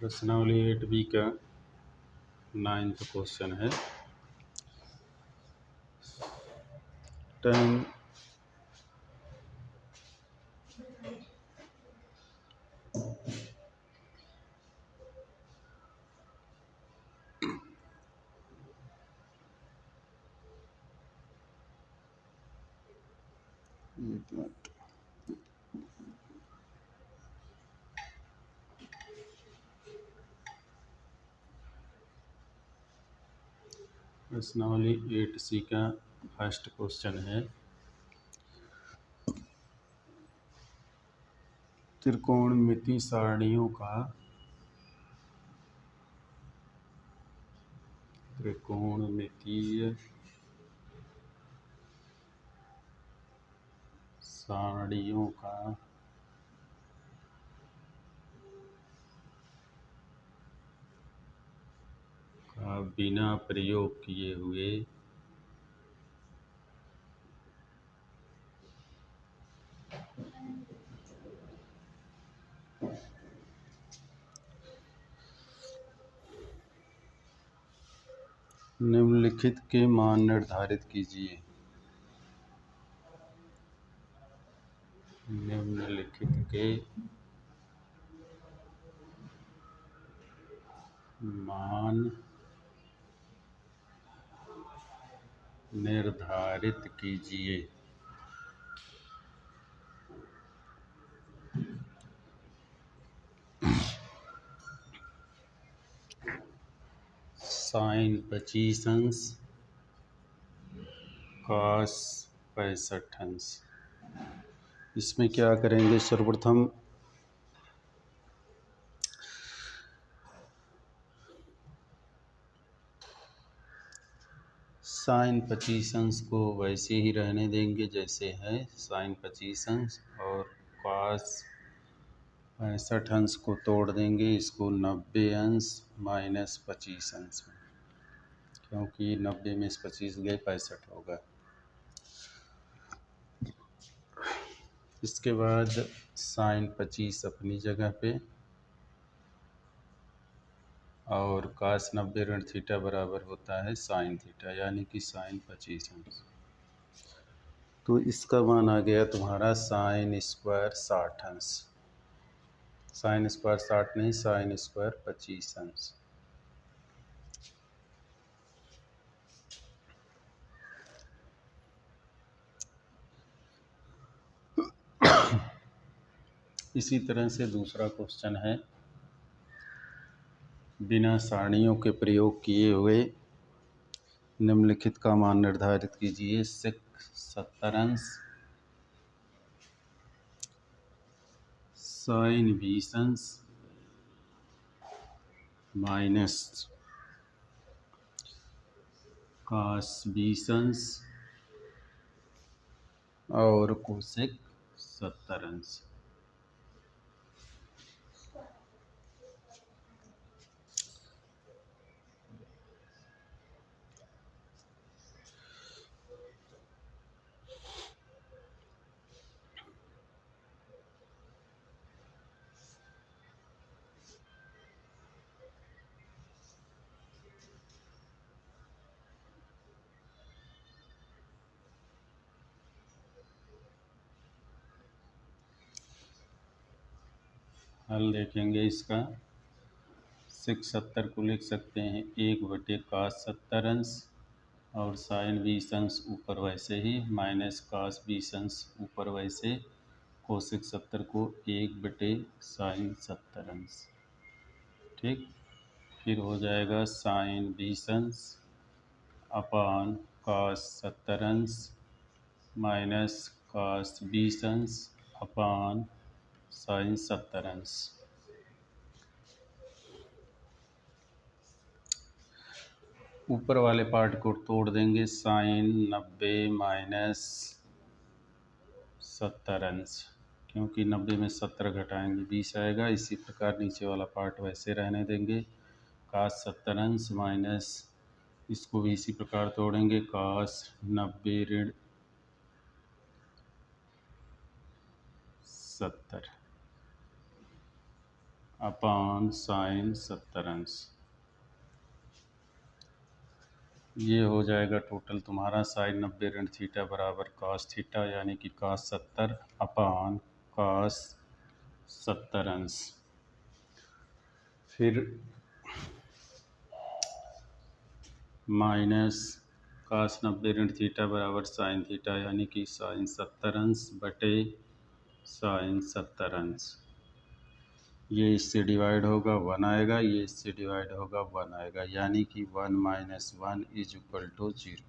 प्रश्नावली 8B का 9th question है। tan प्रश्नावली 8C का फर्स्ट क्वेश्चन है। त्रिकोणमिति सारणियों का त्रिकोणमितीय सारणियों का बिना प्रयोग किए हुए निम्नलिखित के मान निर्धारित कीजिए। निम्नलिखित के मान निर्धारित कीजिए। साइन 25 अंश, कॉस 65 अंश। इसमें क्या करेंगे, सर्वप्रथम साइन 25 अंश को वैसे ही रहने देंगे जैसे है, साइन 25 अंश, और कॉस 65 अंश को तोड़ देंगे, इसको 90 अंश माइनस 25 अंश में, क्योंकि 90 में से 25 गए 65 होगा। इसके बाद साइन 25 अपनी जगह पे और कास 90 ऋण थीटा बराबर होता है साइन थीटा, यानी कि साइन 25 अंश। तो इसका मान आ गया तुम्हारा साइन स्क्वायर 60 अंश। साइन स्क्वायर 60 नहीं, साइन स्क्वायर 25 अंश। इसी तरह से दूसरा क्वेश्चन है, बिना सारणियों के प्रयोग किए हुए निम्नलिखित का मान निर्धारित कीजिए। सेक 70 अंश, साइन 20 अंश माइनस कॉस 20 अंश और कोसेक 70 अंश। हल देखेंगे इसका। सेक 70 को लिख सकते हैं 1/cos 70 अंश और साइन 20 अंश ऊपर वैसे ही, माइनस cos 20 अंश ऊपर वैसे, कोसेक 70 को 1/sin 70 अंश। ठीक, फिर हो जाएगा साइन 20 अंश अपान cos 70 अंश माइनस cos 20 अंश अपान साइन 70 अंश। ऊपर वाले पार्ट को तोड़ देंगे, साइन 90 माइनस 70 अंश, क्योंकि 90 में 70 घटाएंगे 20 आएगा। इसी प्रकार नीचे वाला पार्ट वैसे रहने देंगे, cos 70 अंश माइनस, इसको भी इसी प्रकार तोड़ेंगे, cos 90 ऋण 70 अपान साइन 70 अंश। ये हो जाएगा टोटल तुम्हारा साइन 90 ऋण थीटा बराबर कॉस थीटा, यानी कि कॉस 70 अपान कॉस 70 अंश। फिर माइनस कॉस 90 ऋण थीटा बराबर साइन थीटा, यानी कि साइन 70 अंश बटे साइन 70 अंश। ये इससे डिवाइड होगा 1 आएगा, ये इससे डिवाइड होगा 1 आएगा, यानी कि 1 - 1 इज इक्वल टू 0।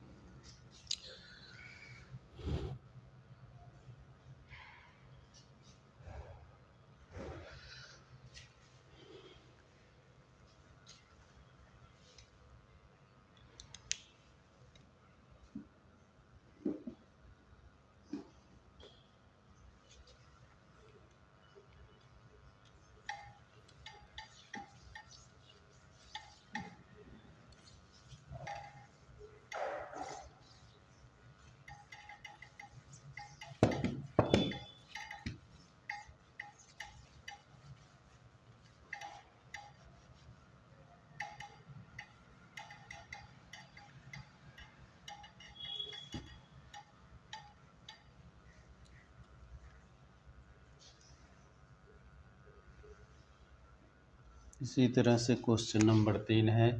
इसी तरह से क्वेश्चन नंबर 3 है।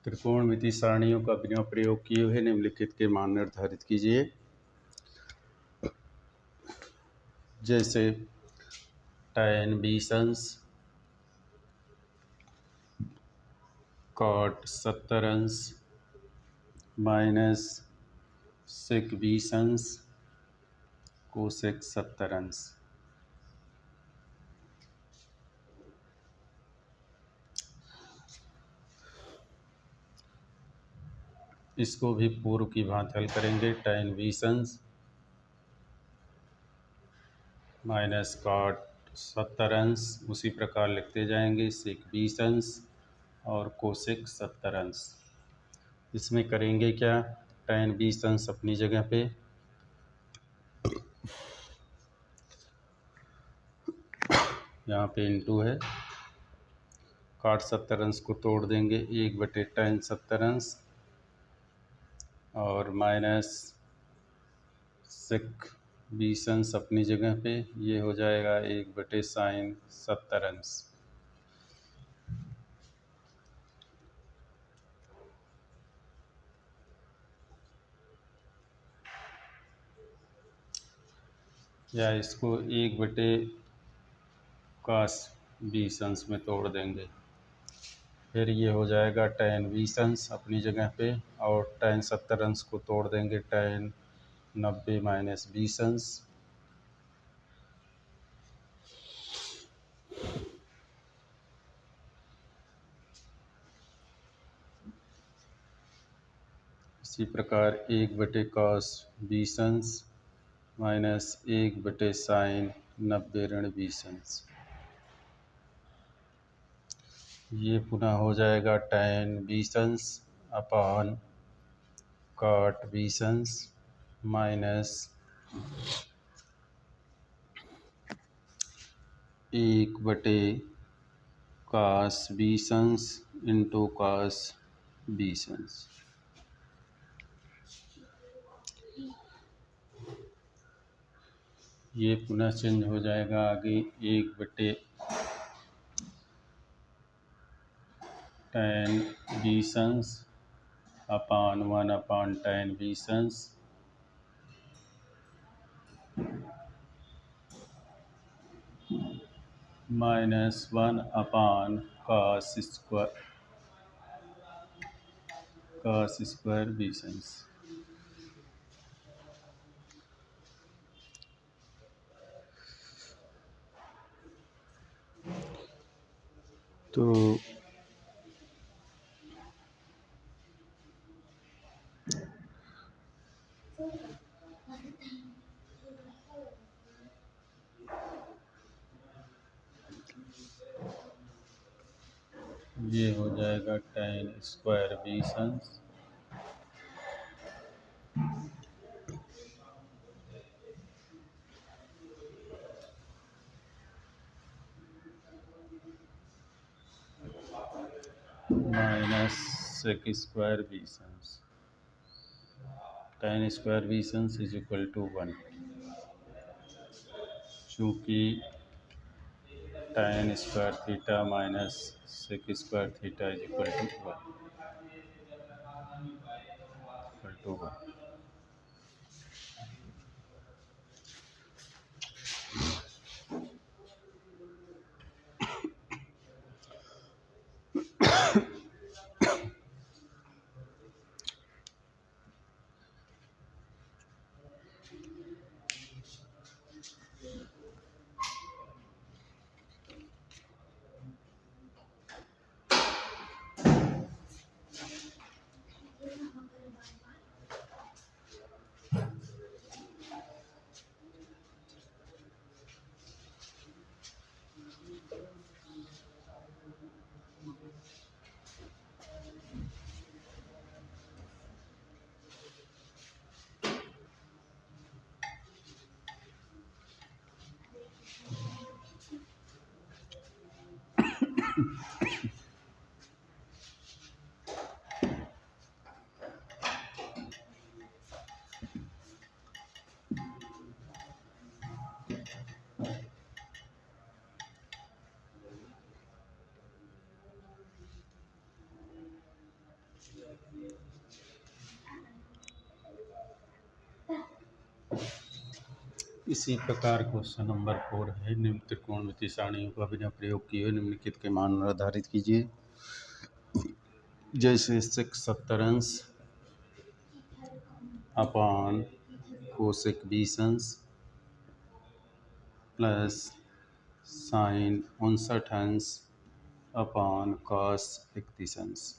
त्रिकोणमिति सारणियों का बिना प्रयोग किए हुए निम्नलिखित के मान निर्धारित कीजिए। जैसे tan 20 अंश, cot 70 अंश, माइनस sec 20 अंश, cosec 70 अंश। इसको भी पूर्व की भांति हल करेंगे। tan 20 अंश माइनस cot 70 अंश, उसी प्रकार लिखते जाएंगे sec 20 अंश और cosec 70 अंश। इसमें करेंगे क्या, tan 20 अंश अपनी जगह पे, यहाँ पे इंटू है, cot 70 अंश को तोड़ देंगे 1/tan 70 अंश और माइनस sec 20 अंश अपनी जगह पे, ये हो जाएगा 1/sin 70 अंश। या इसको 1/cos 20 अंश में तोड़ देंगे, फिर ये हो जाएगा tan 20 अंश अपनी जगह पे और tan 70 अंश को तोड़ देंगे tan 90 - 20 अंश। इसी प्रकार 1/cos 20 अंश माइनस 1/sin 90 ऋण 20 अंश। ये पुनः हो जाएगा tan 20 अंश अपान cot 20 अंश माइनस 1/cos 20 अंश इंटू cos 20 अंश। ये पुनः चेंज हो जाएगा आगे 1/tan 20 अंश अपान 1/tan 20 अंश माइनस 1/cos स्क्वायर 20 अंश। तो ये हो जाएगा tan स्क्वायर 20 अंश minus sec square B sons, tan square B sons is equal to 1। चूँकि tan square theta minus sec square theta is equal to 1। इसी प्रकार क्वेश्चन नंबर 4 है, निम्न त्रिकोणमितीय सारणियों का बिना प्रयोग किए हुए निम्नलिखित के मान निर्धारित कीजिए। जैसे सेक 70 अंश अपान कोसेक 20 अंश प्लस साइन 59 अंश अपान कॉस 31 अंश।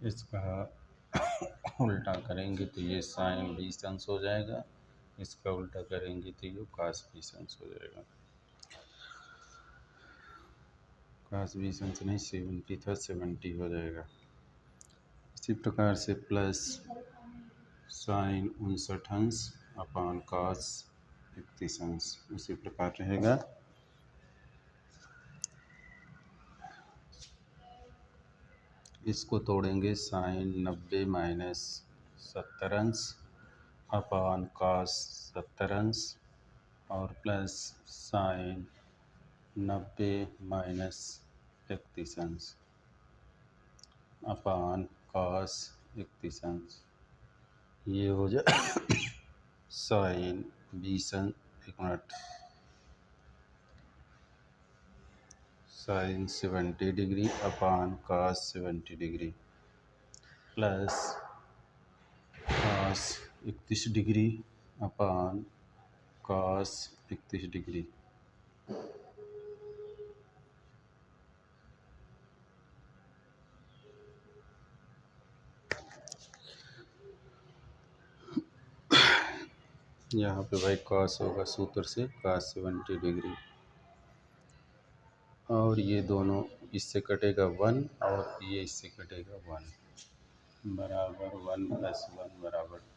इसका उल्टा करेंगे तो ये साइन 20 अंश हो जाएगा, इसका उल्टा करेंगे तो ये कॉस 20 अंश हो जाएगा। कॉस 20 अंश नहीं 70 था, 70 हो जाएगा। इसी प्रकार से प्लस साइन 59 अंश अपान कॉस 31 अंश उसी प्रकार रहेगा। इसको तोड़ेंगे साइन 90 माइनस 70 अंश अपान कॉस 70 अंश और प्लस साइन 90 माइनस 31 अंश अपान कॉस 31 अंश। ये हो जाए साइन 20 अंश, एक minute, sine 70 degree upon cos 70 degree plus cos 31 degree upon cos 31 degree. यहाँ पे भाई कॉस होगा सूत्र से कॉस 70 डिग्री और ये दोनों इससे कटेगा 1 और ये इससे कटेगा 1 बराबर 1 प्लस 1 बराबर 2।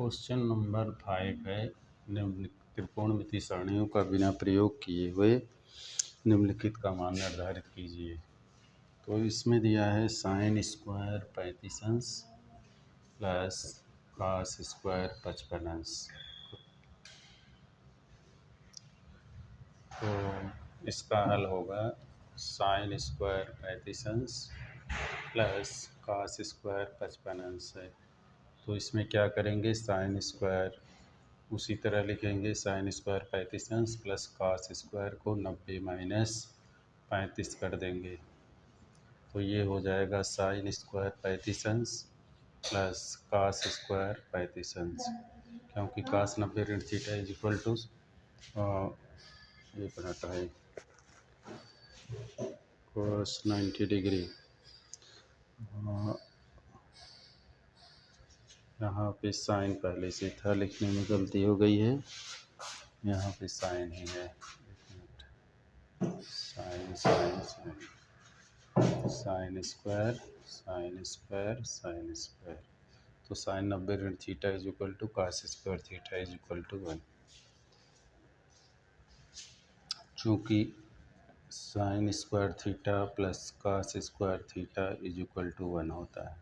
क्वेश्चन नंबर 5 है निम्नलिखित त्रिकोणमिति सारणियों का बिना प्रयोग किए हुए निम्नलिखित का मान निर्धारित कीजिए। तो इसमें दिया है साइन स्क्वायर 35 अंश प्लस कॉस स्क्वायर 55 अंश। तो इसका हल होगा साइन स्क्वायर 35 अंश प्लस कॉस स्क्वायर 55 अंश है। तो इसमें क्या करेंगे, साइन स्क्वायर उसी तरह लिखेंगे, साइन स्क्वायर 35 अंश प्लस कॉस स्क्वायर को 90 माइनस 35 कर देंगे। तो ये हो जाएगा साइन स्क्वायर 35 अंश प्लस कॉस स्क्वायर 35 अंश, क्योंकि कॉस 90 ऋण थीटा इज इक्वल टू ये बनाता है cos 90 डिग्री। यहाँ पे साइन पहले से था, लिखने में गलती हो गई है, यहाँ पे साइन ही है। Sine sine sine sine square sine square sine square, तो साइन 90 ऋण theta is equal to cos square theta is equal to 1। चूँकि sine square theta plus cos square theta is equal to 1 होता है।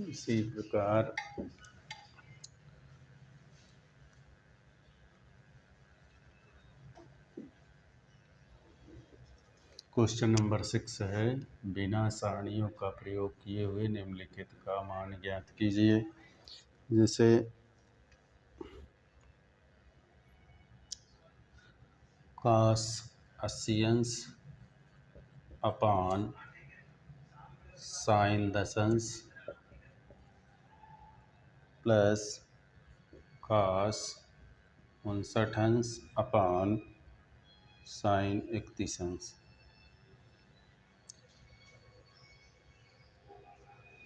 इसी प्रकार question number 6 है, बिना सारणियों का प्रयोग किए हुए निम्नलिखित का मान ज्ञात कीजिए। जैसे कॉस 80 अंश अपान साइन 10 अंश प्लस कॉस 59 अंश अपान साइन 31 अंश।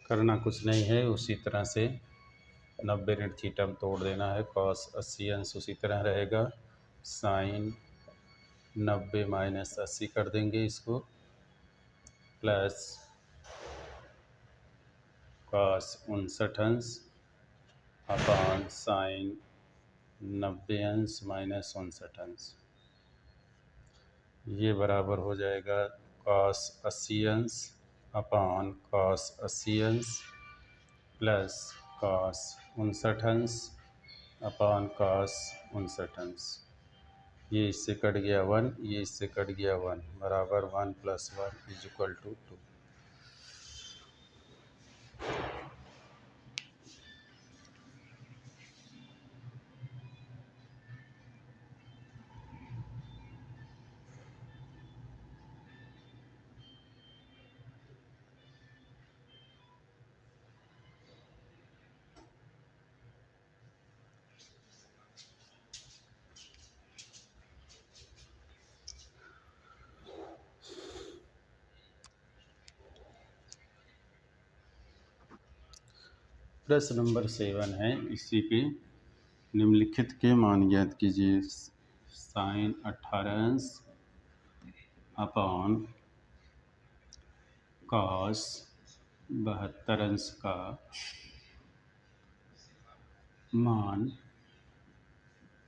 करना कुछ नहीं है, उसी तरह से 90 ऋण थीटा में तोड़ देना है। कॉस 80 अंश उसी तरह रहेगा, साइन 90 माइनस 80 कर देंगे इसको, प्लस कॉस 59 अंश अपान साइन 90 अंश माइनस 59 अंश। ये बराबर हो जाएगा कॉस 80 अंश अपान कॉस 80 अंश प्लस कॉस 59 अंश अपान कॉस 59 अंश। ये इससे कट गया 1, ये इससे कट गया 1, बराबर 1 + 1 इज इक्वल टू 2। प्रश्न नंबर 7 है, इसी के निम्नलिखित के मान ज्ञात कीजिए। साइन 18 अंश अपान कॉस 72 अंश का मान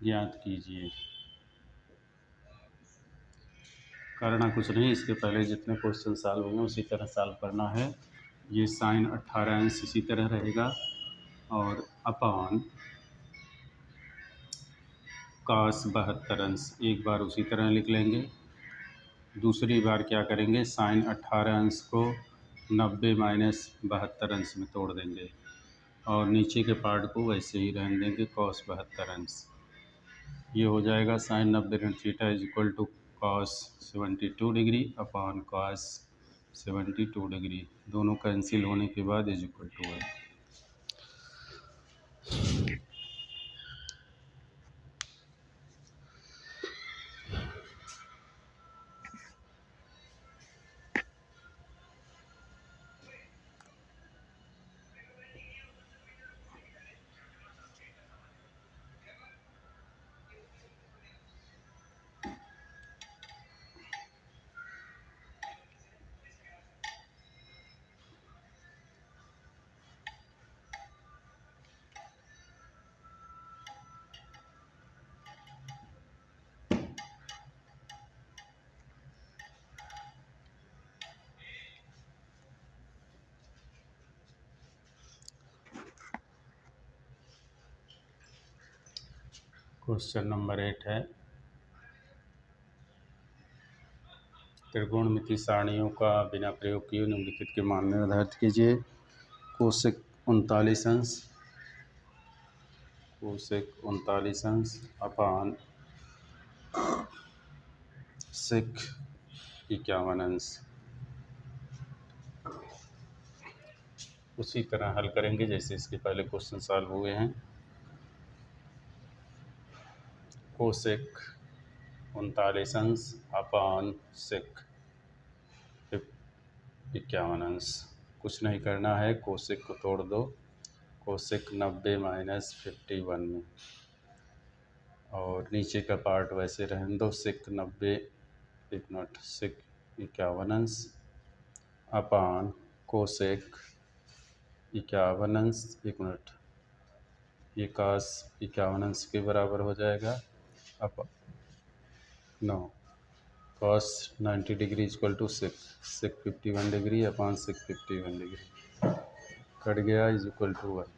ज्ञात कीजिए। करना कुछ नहीं, इसके पहले जितने क्वेश्चन सॉल्व हुए उसी तरह सॉल्व करना है। ये साइन 18 अंश इसी तरह रहेगा और अपान कॉस 72 अंश एक बार उसी तरह लिख लेंगे। दूसरी बार क्या करेंगे, साइन 18 अंश को 90 माइनस 72 अंश में तोड़ देंगे और नीचे के पार्ट को वैसे ही रहने देंगे, कॉस 72 अंश। ये हो जाएगा साइन 90 ऋण theta is equal to cos 72 degree upon cos 72 degree, दोनों कैंसिल होने के बाद इज इक्वल टू है। क्वेश्चन नंबर 8 है, त्रिकोणमिति सारणियों का बिना प्रयोग किए निम्नलिखित के मान निर्धारित कीजिए। कोसेक 39 अंश, कोसेक 39 अंश अपान सेक 51 अंश। उसी तरह हल करेंगे जैसे इसके पहले क्वेश्चन सॉल्व हुए हैं। कोसेक 39 अंश अपान सेक 51 अंश। कुछ नहीं करना है, कोसेक को तोड़ दो, कोसेक 90 माइनस 51 में, और नीचे का पार्ट वैसे रहने दो, सेक 90 एक मिनट सेक 51 अंश अपान कोसेक 51 अंश, एक मिनट, ये कास 51 अंश के बराबर हो जाएगा। अब no, cos 90 degree equal to sec 51 degree upon sec 51 degree cut गया इज इक्वल टू 1।